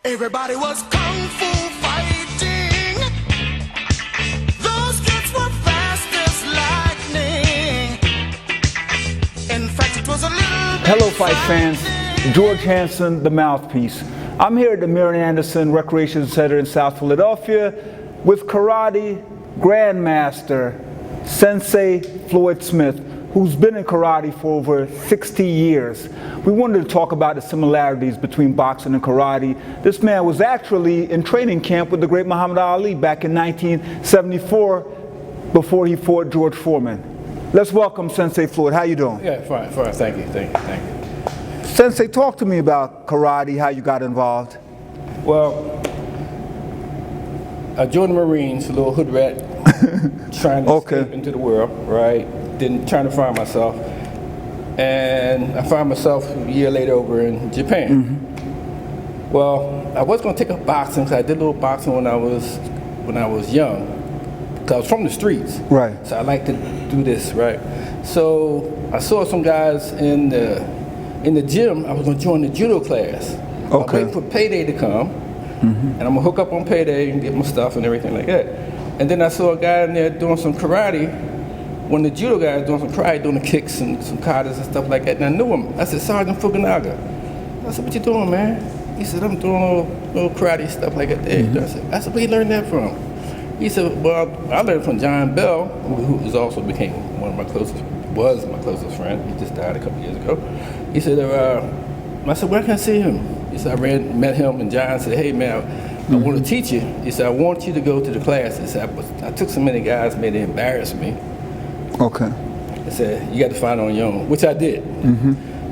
Everybody was kung fu fighting. Those kids were fast as lightning. In fact, it was a little bit Hello, fight fans. George Hansen, the mouthpiece. I'm here at the Marion Anderson Recreation Center in South Philadelphia with karate grandmaster Sensei Floyd Smith, who's been in karate for over 60 years. We wanted to talk about the similarities between boxing and karate. This man was actually in training camp with the great Muhammad Ali back in 1974 before he fought George Foreman. Let's welcome Sensei Floyd. How you doing? Yeah, fine. Thank you. Sensei, talk to me about karate, how you got involved. Well, I joined the Marines, a little hood rat, trying to escape into the world, right? Then trying to find myself. And I found myself a year later over in Japan. Mm-hmm. Well, I was going to take up boxing, because I did a little boxing when I was young, because I was from the streets. Right. So I like to do this, right? So I saw some guys in the gym. I was going to join the judo class. Okay. I'm waiting for payday to come, and I'm going to hook up on payday and get my stuff and everything like that. And then I saw a guy in there doing some karate. When the judo guy was doing some karate, doing the kicks and some katas and stuff like that, and I knew him. I said, Sergeant Fukunaga. I said, what you doing, man? He said, I'm doing little karate stuff like that. I said, where you learned that from? He said, well, I learned from John Bell, who also became one of my closest friend. He just died a couple years ago. He said, I said, where can I see him? He said, met him, and John said, hey, man, I want to teach you. He said, I want you to go to the class. He said, I took so many guys, made it embarrass me. Okay. I said, you got to find it on your own, which I did.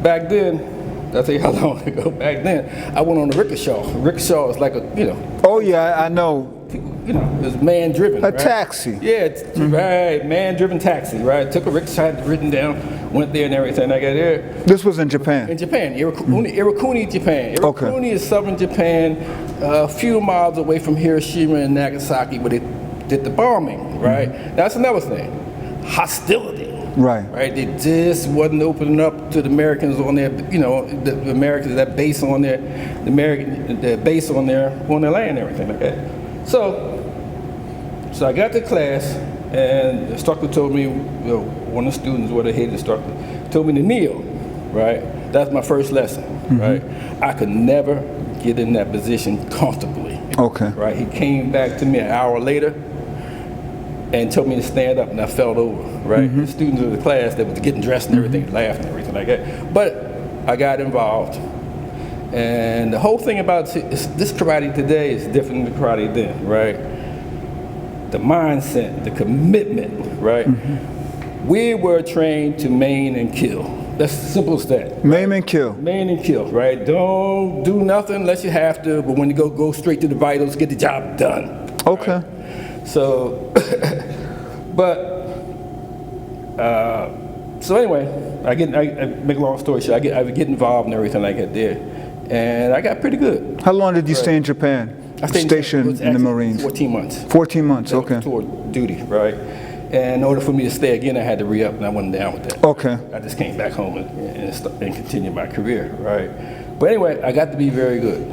Back then, I'll tell you how long ago, back then, I went on a rickshaw. Rickshaw is like a, Oh yeah, I know. it was man-driven, A right? taxi. Yeah, right, man-driven taxi, right? Took a rickshaw, written down, went there and everything. I got there. This was in Japan? In Japan, Iwakuni, Japan. Okay. Iwakuni is southern Japan, a few miles away from Hiroshima and Nagasaki, where they did the bombing, right? That's another thing. Hostility. Right. They just wasn't opening up to the Americans on their, the Americans that base on their, base on their land and everything like that. So I got to class, and the instructor told me, one of the students, the head instructor, told me to kneel. Right. That's my first lesson. Right. I could never get in that position comfortably. Okay. Right. He came back to me an hour later and told me to stand up, and I fell over, right? The students of the class that was getting dressed and everything, laughing and everything like that. But I got involved. And the whole thing about this karate today is different than the karate then, right? The mindset, the commitment, right? We were trained to maim and kill. That's simple as that. Maim and kill. Maim and kill, right? Don't do nothing unless you have to, but when you go straight to the vitals, get the job done. Okay. Right? So, so anyway, I make a long story short, I would get involved in everything like that there, and I got pretty good. How long did you stay in Japan? I stayed stationed in the Marines? 14 months. 14 months, okay. Toward duty, right? And in order for me to stay again, I had to re-up, and I wasn't down with that. Okay. I just came back home and continued my career, right? But anyway, I got to be very good,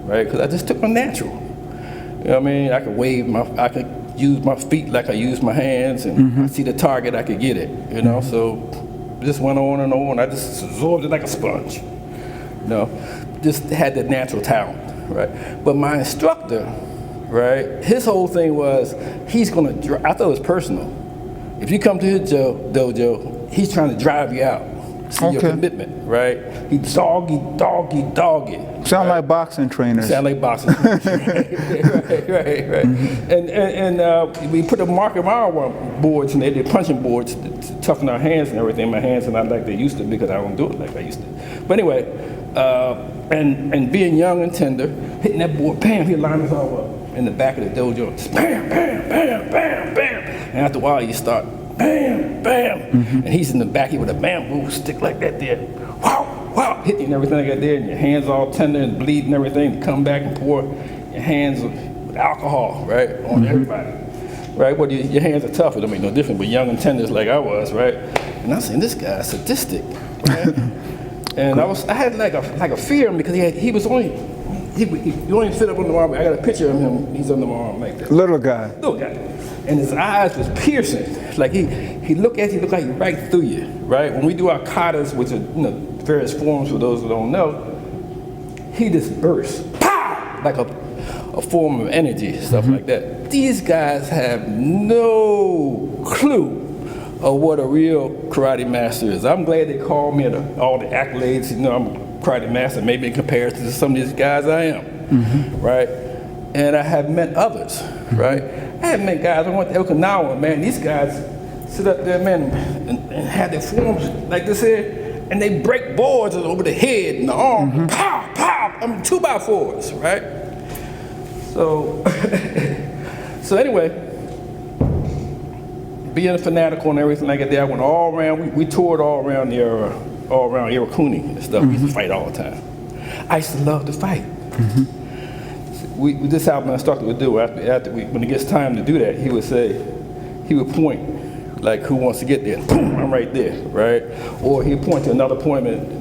right? Because I just took my natural. You know what I mean? I could I could use my feet like I use my hands, and I see the target, I could get it, So just went on and on. I just absorbed it like a sponge, Just had the natural talent, right? But my instructor, right, his whole thing was, I thought it was personal. If you come to his dojo, he's trying to drive you out. See your commitment, right? He dog it. Sound like boxing trainers. Sound like boxing trainers. right. And we put a marker on our boards, and they're punching boards to toughen our hands and everything. My hands are not like they used to, because I don't do it like I used to. But anyway, and being young and tender, hitting that board, bam, he lined us all up in the back of the dojo. Just bam, bam, bam, bam, bam. And after a while, you start bam, bam. And he's in the back here with a bamboo stick like that there. Wow, hitting and everything like that there, and your hands all tender and bleeding and everything. You come back and pour your hands with alcohol, right, on everybody. Right, well, your hands are tough, it don't make no difference, but young and tender like I was, right? And I'm saying, this guy's sadistic, right? And I had like a fear of him, because he was only he only fit up on the arm. I got a picture of him. He's on the arm like that. Little guy. Little guy. And his eyes was piercing. Like he looked at you, looked like he right through you, right? When we do our katas, which are various forms for those who don't know, he just bursts, pow, like a form of energy, stuff like that. These guys have no clue of what a real karate master is. I'm glad they called me all the accolades. I'm a karate master, maybe in comparison to some of these guys I am, right? And I have met others, right? I have met guys, I went to Okinawa, man, these guys sit up there, man, and have their forms like this here, and they break boards over the head and the arm, pow, pow, 2x4s, right? So, so anyway, being fanatical and everything like that, I went all around, we toured all around Iwakuni and stuff. We used to fight all the time. I used to love to fight. This is how I started to do. When it gets time to do that, he would point, like, who wants to get there? Boom, I'm right there, right? Or he'd point to another opponent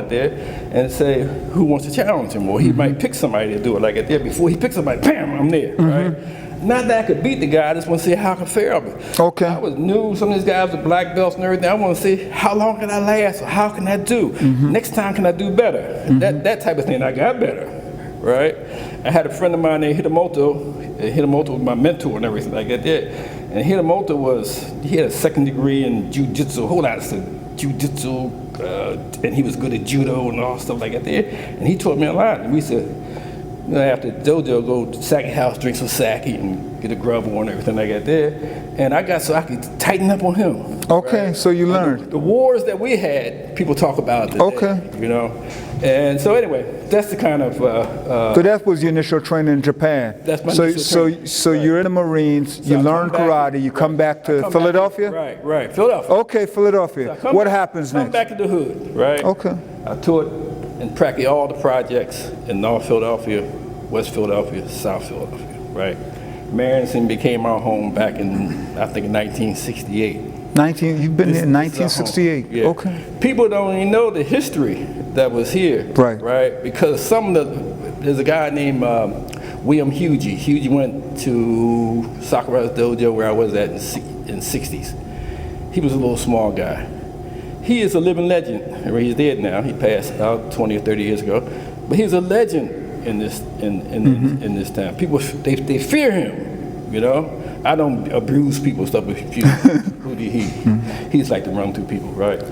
there and say, who wants to challenge him? Or he might pick somebody to do it like that there. Before he picks somebody, bam, I'm there, right? Not that I could beat the guy, I just want to see how I can fare of it. Okay. I was new, some of these guys with black belts and everything. I want to see how long can I last, or how can I do? Next time can I do better? That type of thing, I got better, right? I had a friend of mine named Hitamoto. Hitamoto was my mentor and everything like that there. And Hitamoto he had a second degree in jiu-jitsu, a whole lot of stuff, jiu-jitsu, and he was good at judo and all stuff like that there. And he taught me a lot. And we said, after dojo, go to sake house, drink some sake, and get a grub on and everything like that there. And I got so I could tighten up on him. Okay, right? so you learned. The wars that we had, people talk about today. Okay. And so anyway, that's the kind of. So that was your initial training in Japan. That's my initial training. So you're in the Marines, you learn karate, you come back to Philadelphia? Right, Philadelphia. Okay, Philadelphia. What happens next? Come back to the hood, right? Okay. I taught in practically all the projects in North Philadelphia, West Philadelphia, South Philadelphia, right? Marionson became our home back in, I think, 1968. You've been here in 1968. Yeah. Okay. People don't even know the history that was here, right? Because there's a guy named William Hugie. Hugie went to Sakura's dojo where I was at in 60s. He was a little small guy. He is a living legend. He's dead now. He passed about 20 or 30 years ago. But he's a legend in this in this town. People they fear him. I don't abuse people stuff with who did he? He's like to run through people, right?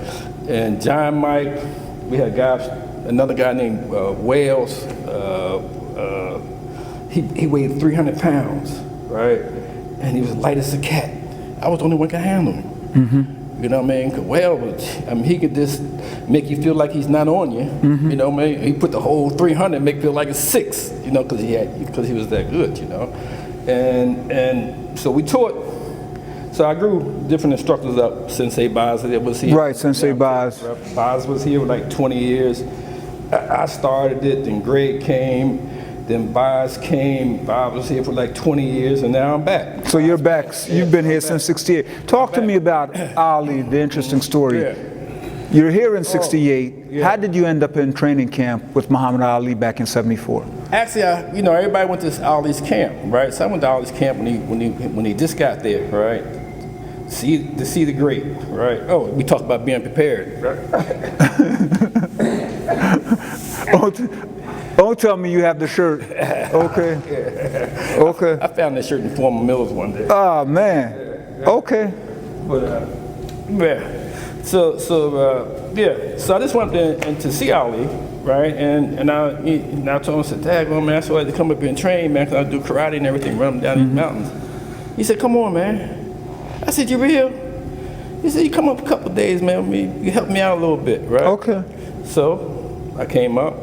And John Mike, we had another guy named Wales. He weighed 300 pounds, right? And he was light as a cat. I was the only one who could handle him. You know what I mean? Well, he could just make you feel like he's not on you. You know what I mean? He put the whole 300, make you feel like it's 6. Because he was that good. And so we taught. So I grew different instructors up. Sensei Baz was here. Right, Sensei Baz. Baz was here for like 20 years. I started it. Then Greg came. Then Baz came. Bob was here for like 20 years, and now I'm back. So you're back. You've been here since 68. Talk to me about Ali, the interesting story. Yeah. You're here in 68. How did you end up in training camp with Muhammad Ali back in 74? Actually, everybody went to Ali's camp, right? So I went to Ali's camp when he just got there, right? To see the great, right? Oh, we talked about being prepared, right? Don't tell me you have the shirt. Okay. Okay. I found that shirt in Former Mills one day. Oh, man. Okay. But, yeah. So I just went in to see Ali, right? And I told him, I said, Dad, well, man, I still had to come up here and train, man, because I do karate and everything, run them down these mountains. He said, come on, man. I said, you real? He said, you come up a couple of days, man, with me. You help me out a little bit, right? Okay. So I came up,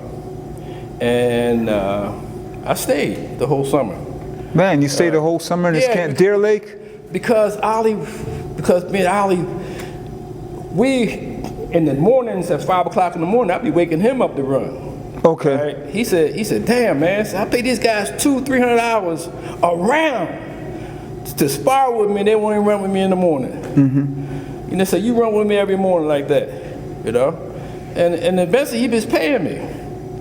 and I stayed the whole summer. Man, you stayed the whole summer in this camp, Deer Lake? Because me and Ali, we, in the mornings at 5 o'clock in the morning, I'd be waking him up to run. Okay. Right? He said, damn, man, I pay these guys $200-300 around to spar with me, and they won't even run with me in the morning. So you run with me every morning like that, And eventually he was paying me.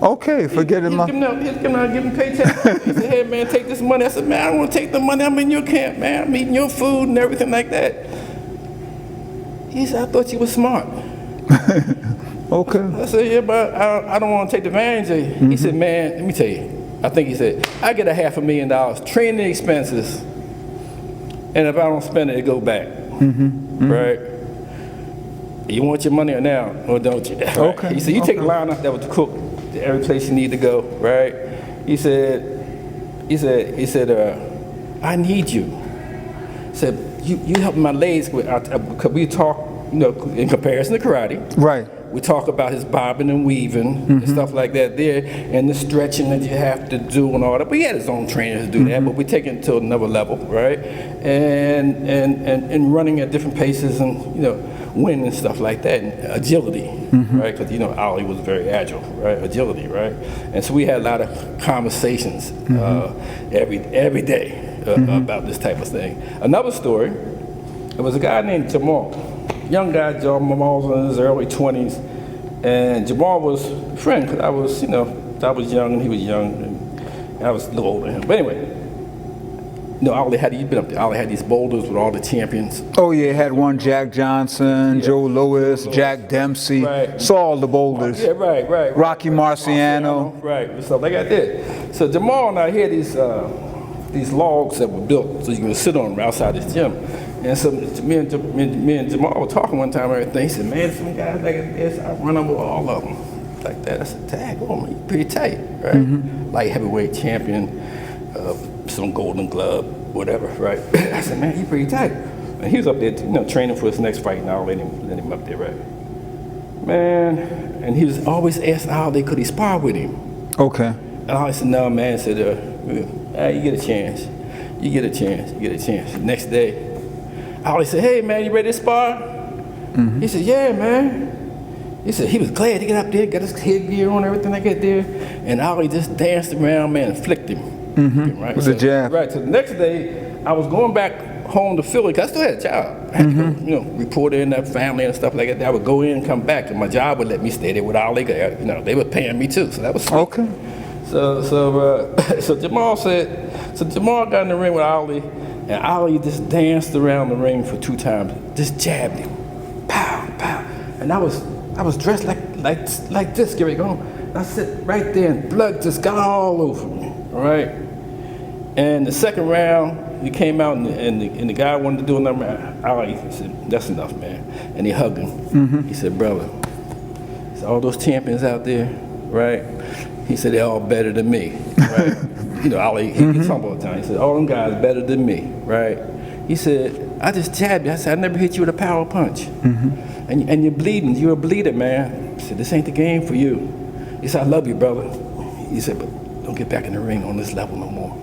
Okay, forgetting my. He's giving out giving paycheck. He said, hey man, take this money. I said, man, I don't want to take the money. I'm in your camp, man. I'm eating your food and everything like that. He said, I thought you were smart. Okay. I said, yeah, but I don't want to take advantage of you. He said, man, let me tell you. I think he said, I get $500,000 training expenses, and if I don't spend it, it go back. Right? You want your money now, or don't you? Right? Okay. He said, you take a line out there with the cook to every place you need to go, right? He said, I need you. He said, you help my legs with, because we talk, in comparison to karate. Right. We talk about his bobbing and weaving and stuff like that there, and the stretching that you have to do and all that. But he had his own trainers to do that, but we take it to another level, right? And running at different paces and, wind and stuff like that, and agility, right? Because, Ali was very agile, right? Agility, right? And so we had a lot of conversations every day about this type of thing. Another story, there was a guy named Jamal. Young guy, Jamal was in his early 20s, and Jamal was a friend because I was young and he was young, and I was a little older than him. But anyway, Ali you've been up there. Ali had these boulders with all the champions. Oh yeah, had one Jack Johnson, Joe Lewis, Jack Dempsey. Right. Saw all the boulders. Yeah, right. Rocky Marciano. Right, stuff like that. So Jamal and I had these logs that were built so you could sit on them outside this gym. And so me and Jamal were talking one time and everything. He said, man, some guys like this, I run over all of them. Like that. I said, tag on me, pretty tight, right? Like heavyweight champion, some golden glove, whatever, right? I said, man, he pretty tight. And he was up there, training for his next fight, and I'll let him up there, right? Man, and he was always asking Ali, could he spar with him? Okay. And I said, no, man. I said, you get a chance. You get a chance. The next day, Ali said, hey, man, you ready to spar? He said, yeah, man. He said he was glad to get up there, got his headgear on, everything like that there. And Ali just danced around, man, and flicked him. Right? With a jab. Right. So the next day, I was going back home to Philly, because I still had a job. I had to go, report in that family and stuff like that. I would go in and come back, and my job would let me stay there with Ali. They were paying me too, so that was sweet. Okay. So Jamal got in the ring with Ali, and Ali just danced around the ring for 2 times, just jabbed him, pow, pow. And I was dressed like this, Gary, going. I sit right there, and blood just got all over me, all right? And the second round, he came out, and the guy wanted to do another round. Ali said, that's enough, man. And he hugged him. He said, brother, all those champions out there, right? He said, they're all better than me, right? Ali, he gets humble all the time. He said, all them guys better than me, right? He said, I just jabbed you. I said, I never hit you with a power punch. And you're bleeding. You're a bleeder, man. I said, this ain't the game for you. He said, I love you, brother. He said, but don't get back in the ring on this level no more.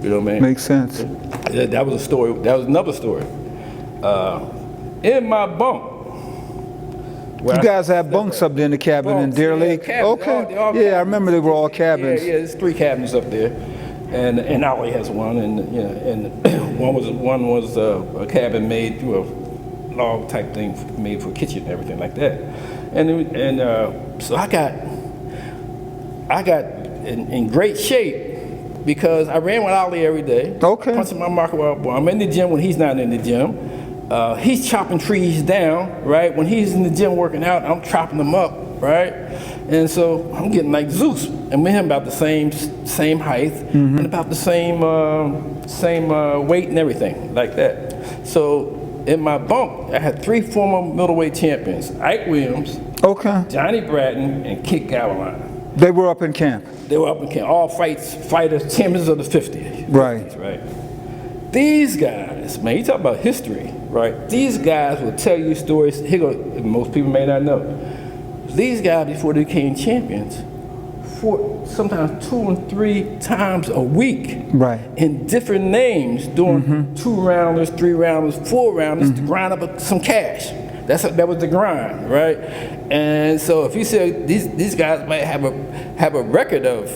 You know what I mean? Makes sense. That was a story. That was another story. In my bunk. You guys have bunks up there in the cabin in Deer Lake? Okay. They're all yeah, I cabins. remember they were all cabins. Yeah, there's 3 cabins up there, and Ali has one, and one was a cabin made through a log type thing made for a kitchen and everything like that, and so I got in great shape because I ran with Ali every day. Okay. Punching my marker out. I'm in the gym when he's not in the gym. He's chopping trees down, right? When he's in the gym working out, I'm chopping them up, right? And so I'm getting like Zeus, and me and him about the same height and about the same weight and everything like that. So in my bunk, I had 3 former middleweight champions: Ike Williams, Okay. Johnny Bratton, and Kit Gallivan. They were up in camp. They were up in camp, all fighters, champions of the 50s. Right. These guys, man, you talk about history, right? These guys will tell you stories. Most people may not know. These guys, before they became champions, sometimes 2 and 3 times a week, Right. in different names, doing 2-rounders, 3-rounders, 4-rounders to grind up some cash. That was the grind, right? And so if you say these guys might have a record of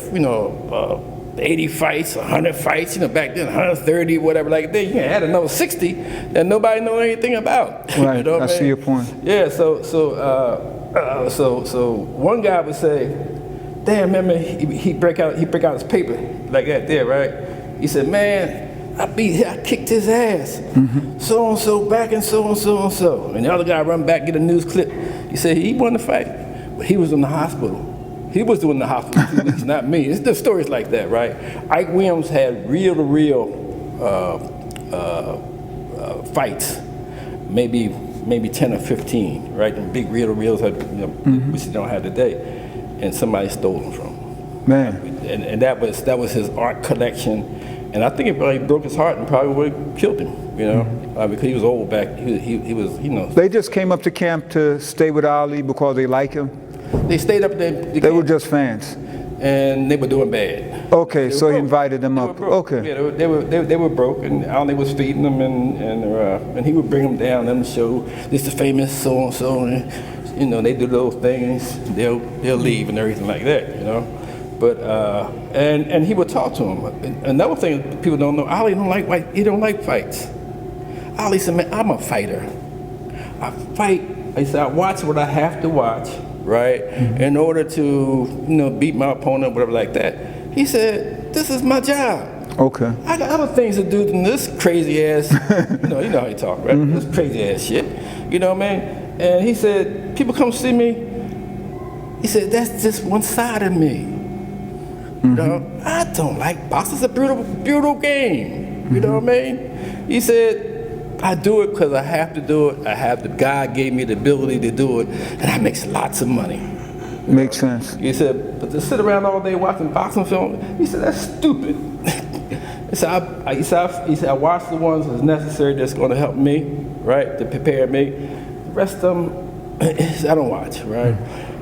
80 fights, 100 fights, back then 130, whatever like that, you can add another 60 that nobody know anything about. Right. I see your point. Yeah. So one guy would say, damn, remember, he break out his paper like that there, right? He said, man, I kicked his ass. So-and-so back and so-and-so. And the other guy run back, get a news clip. He said he won the fight, but he was in the hospital. He was doing the hospital 2 weeks, not me. It's the stories like that, right? Ike Williams had real fights, maybe 10 or 15, right? And big reel-to-reels, which you don't have today, and somebody stole them from him. Man. And that was his art collection, and I think it probably broke his heart and probably would have killed him, because he was old back. He was, They just came up to camp to stay with Ali because they like him? They stayed up there. They were just fans? And they were doing bad. Okay, so he invited them up. Okay. Yeah, they were broke, and Ali was feeding them, and he would bring them down, let them show this is famous so and so, and they do those things. They'll leave and everything like that, But and he would talk to him. Another thing people don't know, Ali don't like he don't like fights. Ali said, man, I'm a fighter. I fight. He said, I watch what I have to watch, right, in order to beat my opponent, whatever like that. He said, this is my job. Okay. I got other things to do than this crazy ass, you know how you talk, right? This crazy ass shit, man. And he said, people come see me. He said, that's just one side of me. I don't like boxing. It's a brutal game. You know what I mean? He said, I do it because I have to do it. God gave me the ability to do it, and I make lots of money. Makes sense. He said, but to sit around all day watching boxing film, he said, that's stupid. He said, I watch the ones that's necessary that's going to help me, right, to prepare me. The rest of them, I don't watch, right?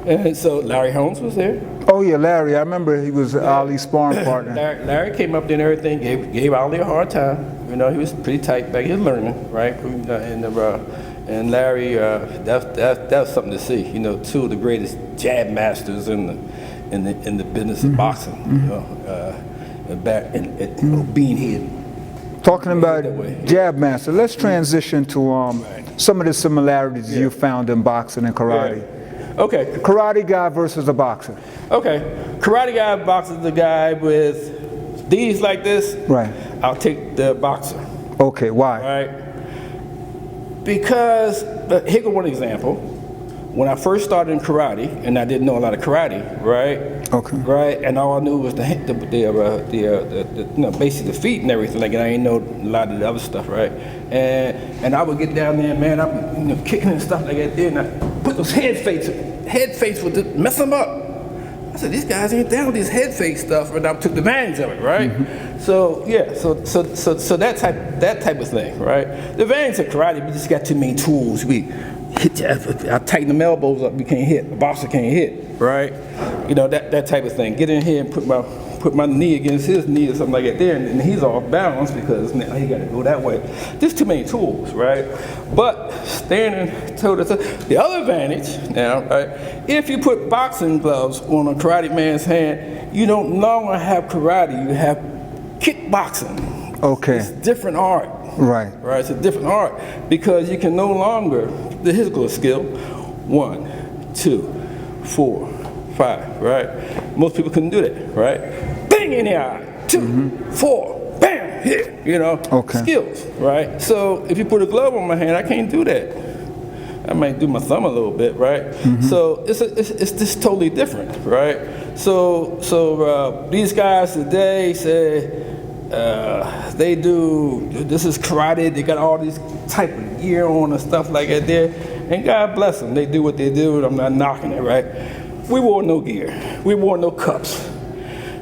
And so Larry Holmes was there. Oh yeah, Larry. I remember he was Ali's sparring partner. Larry came up there and everything, gave Ali a hard time. He was pretty tight back. He was learning, right? And Larry, that was something to see. Two of the greatest jab masters in the business of boxing. Being here. Talking about jab master, let's transition to some of the similarities you found in boxing and karate. Yeah. Okay. Karate guy versus a boxer. Okay. Karate guy boxes the guy with these like this. Right. I'll take the boxer. Okay, why? Right. Because, here goes one example. When I first started in karate, and I didn't know a lot of karate, right? Okay. Right, and all I knew was basically the feet and everything. Like, and I didn't know a lot of the other stuff, right? And I would get down there, man, I'm kicking and stuff like that there, and I put those head fakes would mess them up. I said, these guys ain't down with this head fake stuff, and I took advantage of it, right? So yeah, so that type of thing, right? The advantage of karate, we just got too many tools. I tighten them elbows up, we can't hit. The boxer can't hit, right? That type of thing. Get in here and put my knee against his knee or something like that there, and he's off balance because now he got to go that way. There's too many tools, right? But standing toe to toe, the other advantage now, right? If you put boxing gloves on a karate man's hand, you don't longer have karate. You have kickboxing. Okay. It's different art. Right. Right. It's a different art because you can no longer the physical skill. 1, 2, 4, 5. Right. Most people couldn't do that. Right. Bang in the eye. 2, 4. Bam. Hit. Okay. Skills. Right. So if you put a glove on my hand, I can't do that. I might do my thumb a little bit, right? So it's just totally different, right? So these guys today say they do this is karate. They got all these type of gear on and stuff like that there, and God bless them. They do what they do. I'm not knocking it, right? We wore no gear. We wore no cups.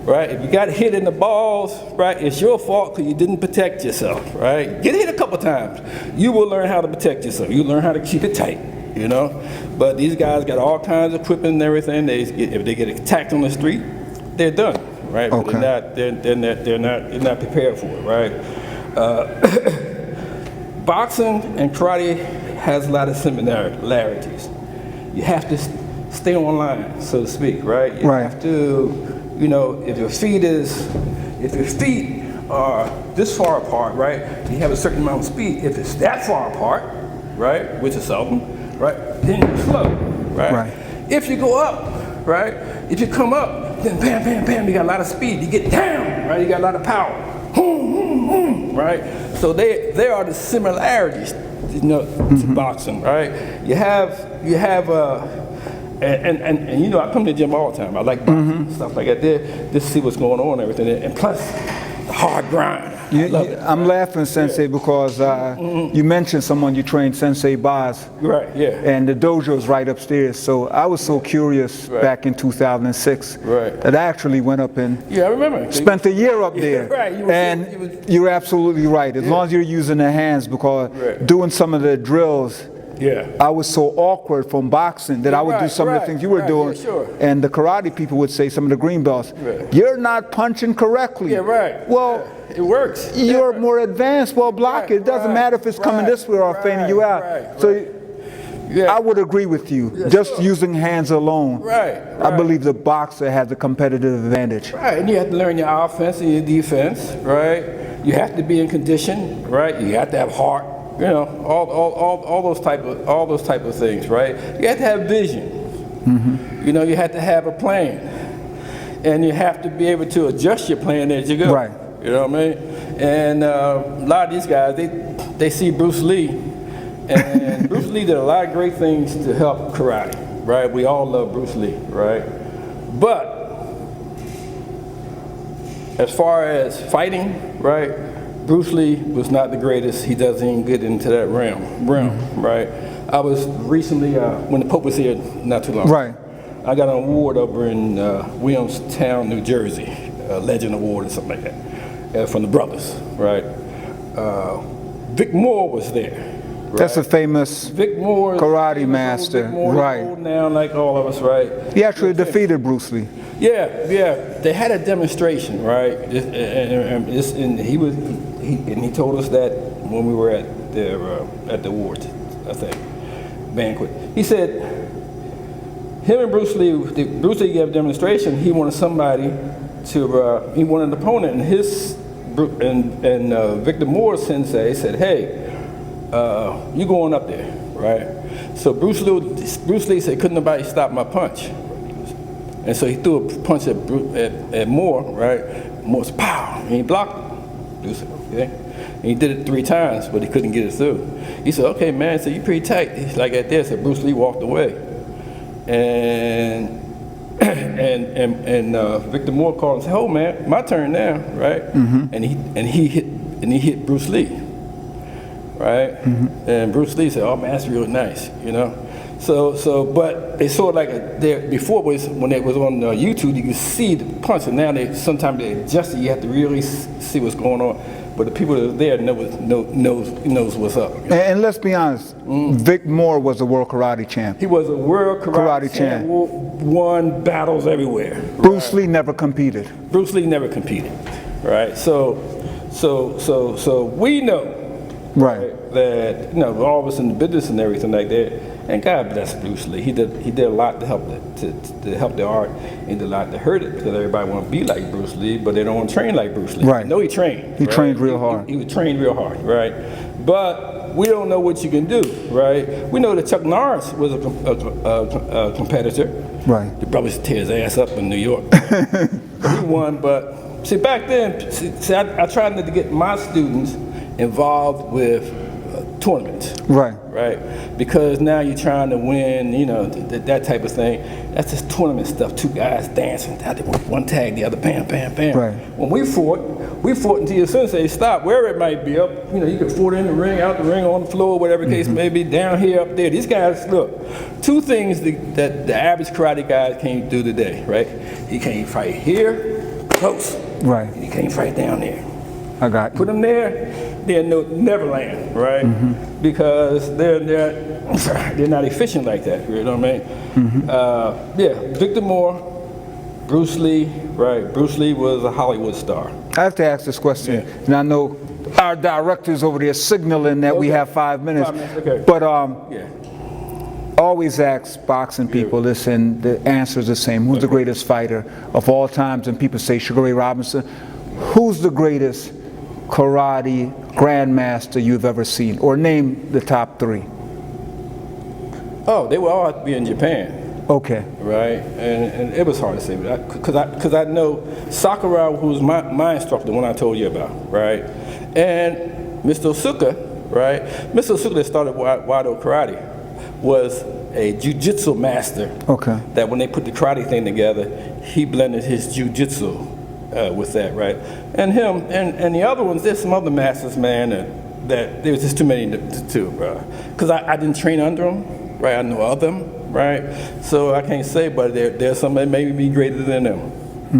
Right? If you got hit in the balls, right, it's your fault because you didn't protect yourself, right? Get hit a couple times. You will learn how to protect yourself. You learn how to keep it tight, But these guys got all kinds of equipment and everything. If they get attacked on the street, they're done, right? Okay. But they're not prepared for it, right? Boxing and karate has a lot of similarities. You have to stay on line, so to speak, right? You have to. If your feet are this far apart, right, you have a certain amount of speed. If it's that far apart, right, which is seldom, right, then you're slow, right? If you go up, right, if you come up, then bam, bam, bam. You got a lot of speed. You get down, right? You got a lot of power, right? So there are the similarities, to boxing, right? You have and you know, I come to the gym all the time. I like boxing, stuff like that. There, just to see what's going on and everything. And plus, the hard grind. I'm laughing, Sensei, because you mentioned someone you trained, Sensei Boz. Right, yeah. And the dojo's right upstairs. So I was so curious back in 2006 that I actually went up and I remember. spent a year up there. Right. You're absolutely right. As long as you're using the hands, because doing some of the drills, I was so awkward from boxing that I would do some of the things you were doing. Yeah, sure. And the karate people would say, some of the green belts, you're not punching correctly. Yeah, right. Well, it works. You're more advanced. Well, block it. It doesn't matter if it's coming this way or fading you out. So I would agree with you. Just using hands alone. I believe the boxer has a competitive advantage. Right, and you have to learn your offense and your defense, right? You have to be in condition, right? You have to have heart. You know, all those type of things, right? You have to have vision. You know, you have to have a plan, and you have to be able to adjust your plan as you go. Right. You know what I mean? And a lot of these guys, they see Bruce Lee, and Bruce Lee did a lot of great things to help karate, right? We all love Bruce Lee, right? But as far as fighting, right? Bruce Lee was not the greatest. He doesn't even get into that realm, right? I was recently, when the Pope was here not too long ago, I got an award over in Williamstown, New Jersey, a Legend Award or something like that, from the brothers, right? Vic Moore was there. Right? That's a famous Vic Moore, karate master, Vic Moore, right? Old now, like all of us, right? He actually defeated Bruce Lee. Yeah. They had a demonstration, right? And he told us that when we were at the awards, I think, banquet. He said, him and Bruce Lee gave a demonstration. He wanted somebody to, he wanted an opponent, and Victor Moore Sensei said, hey, you going up there, right? So Bruce Lee said, couldn't nobody stop my punch? And so he threw a punch at Moore, right? Moore's pow, and he blocked it. Bruce said, okay. And he did it 3 times, but he couldn't get it through. He said, okay, man, so you're pretty tight. He's like at this, and Bruce Lee walked away. And Victor Moore called and said, oh man, my turn now, right? And he hit Bruce Lee, right? And Bruce Lee said, oh man, that's real nice, you know? So, but they sort of like before when it was on YouTube, you could see the punch, and now sometimes they adjust it. You have to really see what's going on. But the people that are there knows what's up. You know? And let's be honest, Vic Moore was a world karate champ. He was a world karate champ. Won battles everywhere. Bruce Lee never competed. Bruce Lee never competed, right? So we know, right, that all of us in the business and everything like that. And God bless Bruce Lee. He did a lot to help the art, and did a lot to hurt it, because everybody want to be like Bruce Lee, but they don't want to train like Bruce Lee. Right. No, he trained. He trained real hard. He was trained real hard, right? But we don't know what you can do, right? We know that Chuck Norris was a competitor. Right. The brothers tear his ass up in New York. He won, but see back then, I tried not to get my students involved with tournaments. Right? Because now you're trying to win, that type of thing. That's just tournament stuff. 2 guys dancing, one tag, the other, bam, bam, bam. Right. When we fought until your sensei stopped, wherever it might be, up, you could fought in the ring, out the ring, on the floor, whatever case may be, down here, up there. These guys, look, 2 things that the average karate guy can't do today, right? He can't fight here, close. Right. He can't fight down there. I got you. Put them there, they're Neverland, right? Because they're not efficient like that. You know what I mean? Victor Moore, Bruce Lee, right? Bruce Lee was a Hollywood star. I have to ask this question, and I know our director's over there signaling that we have 5 minutes. 5 minutes, okay. But always ask boxing people this, and the answer is the same. Who's the greatest fighter of all times? And people say Sugar Ray Robinson. Who's the greatest karate grandmaster you've ever seen? Or name the top 3. Oh, they would all have to be in Japan. Okay. right? And it was hard to say, because I know Sakura, who was my instructor, the one I told you about, right? And Mr. Osuka, right? Mr. Osuka that started Wado Karate was a jiu-jitsu master. Okay. That when they put the karate thing together, he blended his jiu-jitsu with that, right? And him and the other ones, there's some other masters, man, that there was just too many to because I didn't train under them, right? I know of them, right? So I can't say, but there's some that maybe be greater than them,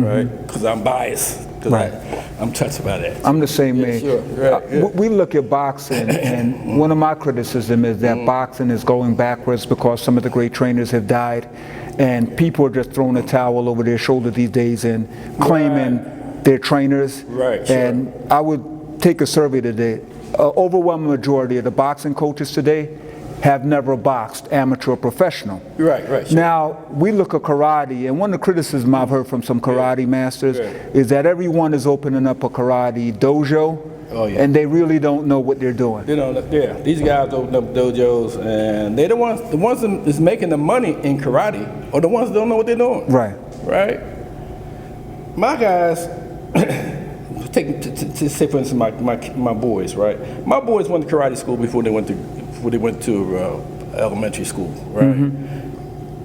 right? Because I'm biased, because Right. I'm touched by that. I'm the same way. Sure, right, yeah. We look at boxing, and one of my criticism is that boxing is going backwards because some of the great trainers have died, and people are just throwing a towel over their shoulder these days and claiming they're trainers. Right, sure. And I would take a survey today. Overwhelming majority of the boxing coaches today have never boxed, amateur or professional. Right, sure. Now, we look at karate, and one of the criticisms I've heard from some karate masters is that everyone is opening up a karate dojo, and they really don't know what they're doing. You know, these guys open up dojos, and they're the ones that's making the money in karate, or the ones that don't know what they're doing. Right. Right? My guys, to say for instance, my boys, right? My boys went to karate school before they went to elementary school, right?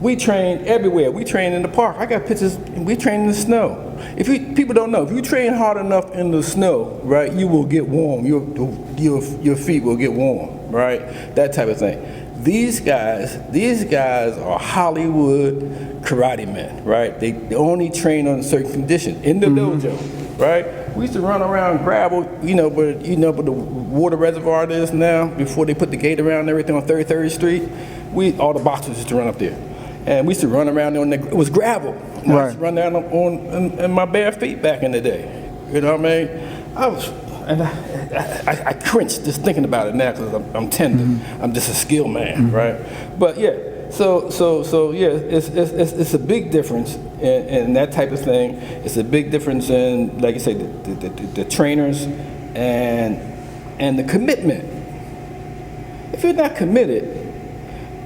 We train everywhere. We train in the park. I got pictures. We train in the snow. People don't know, if you train hard enough in the snow, right, you will get warm. Your feet will get warm, right? That type of thing. These guys are Hollywood karate men, right? They only train on certain conditions in the dojo, right? We used to run around gravel, but the water reservoir is now, before they put the gate around and everything on 33rd Street, all the boxers used to run up there. And we used to run around on it was gravel. And I used to run down on my bare feet back in the day. You know what I mean? I cringe just thinking about it now because I'm tender. I'm just a skilled man, right? But yeah, so yeah, it's a big difference in that type of thing. It's a big difference in, like you say, the trainers and the commitment. If you're not committed,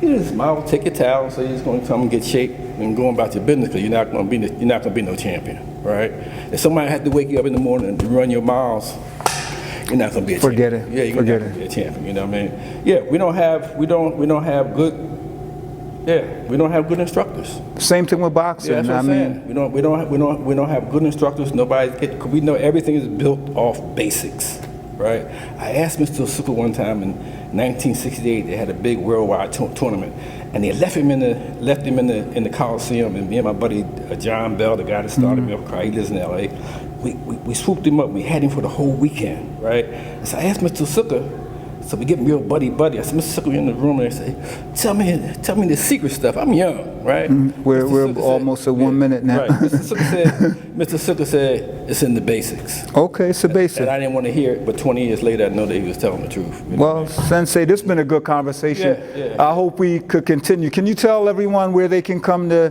you just smile, take your towel, so you're just going to come and get shaped and go about your business, because you're not going to be no champion, right? If somebody had to wake you up in the morning and run your miles, you're not going to be a champion. Forget it. Yeah, you're not going to be a champion. You know what I mean? Yeah, we don't have good instructors. Same thing with boxing. Yeah, that's what I'm saying. We don't have good instructors. We know everything is built off basics, right? I asked Mr. Osuka one time in 1968. They had a big worldwide tournament, and they left him in the Coliseum. And me and my buddy John Bell, the guy that started me up, he lives in L.A. We swooped him up. We had him for the whole weekend, right? And so I asked Mr. Osuka. So we get real buddy. I said, Mr. Osuka, we're in the room, and I say, tell me the secret stuff. I'm young, right? We're almost at 1 minute now. Right. Mr. Osuka said, it's in the basics. Okay, it's the basics. And I didn't want to hear it, but 20 years later, I know that he was telling the truth. Well, Sensei, this has been a good conversation. Yeah. I hope we could continue. Can you tell everyone where they can come to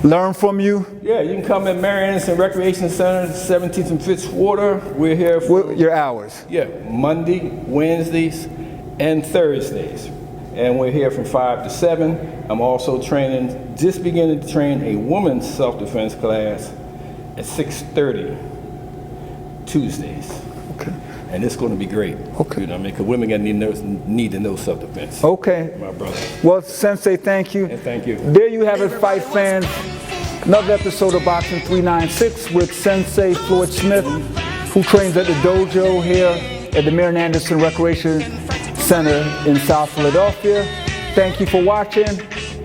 learn from you? Yeah, you can come at Mary Anderson Recreation Center, 17th and Fitzwater. We're here for Your hours. Yeah, Monday, Wednesdays, and Thursdays. And we're here from 5 to 7. I'm also just beginning to train a woman's self-defense class at 6:30 Tuesdays. Okay. And it's going to be great. Okay. You know what I mean? Because women need to know self-defense. Okay. My brother. Well, Sensei, thank you. And thank you. There you have it, fight fans. Another episode of Boxing 396 with Sensei Floyd Smith, who trains at the dojo here at the Marion Anderson Recreation Center in South Philadelphia. Thank you for watching.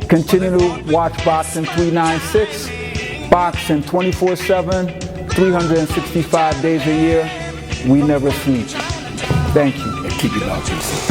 Continue to watch Boxing 396. Boxing 24/7, 365 days a year. We never sleep. Thank you. And keep your mouth peace.